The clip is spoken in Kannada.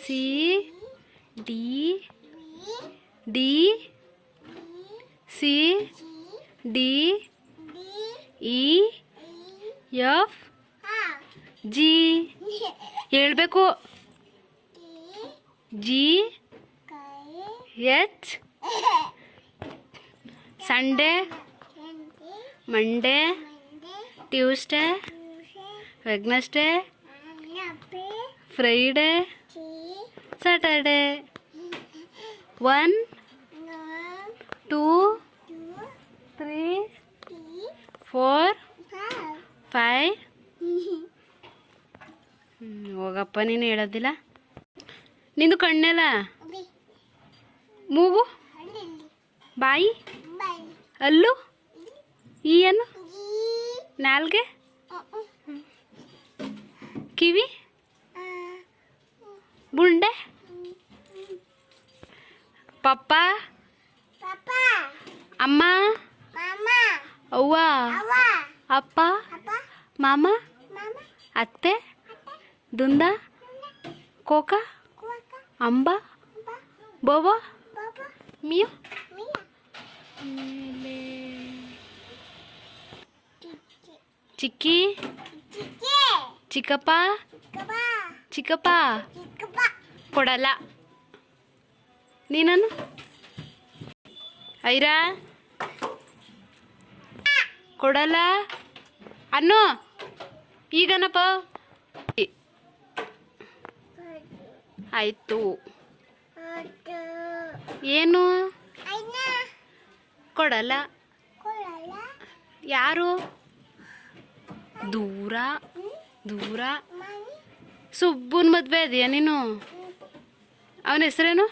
C D D C D E F G ಹೇಳ್ಬೇಕು. G H Sunday Monday Tuesday Wednesday Friday Saturday 1 2 3 4 5 ಹೋಗಪ್ಪ ನೀನು ಹೇಳೋದಿಲ್ಲ. ನಿಂದು ಕಣ್ಣೆಲ್ಲ ಮೂಗು ಬಾಯಿ ಅಲ್ಲು ಏನು ನಾಲ್ಗೆ ಕಿವಿ ಬುಂಡೆ ಪಪ್ಪ ಅಮ್ಮ ಅವ್ವ ಅಪ್ಪ ಮಾಮ ಅತ್ತೆ ದುಂದ ಕೋಕ ಅಂಬ ಬೋಬ ಮಿಯು ಚಿಕ್ಕಿ ಚಿಕ್ಕಪ್ಪ ಚಿಕ್ಕಪ್ಪ ಕೊಡಲ್ಲ ನೀನನ್ನು ಐರಾ ಕೊಡಲ್ಲ ಅನ್ನು ಈಗನಪ್ಪ ಆಯ್ತು. ಏನು ಕೊಡಲ್ಲ ಯಾರು ದೂರ ದೂರ ಸುಬ್ಬುನ್ ಮದ್ವೆ ಇದೆಯಾ ನೀನು? ಅವನ ಹೆಸರೇನು?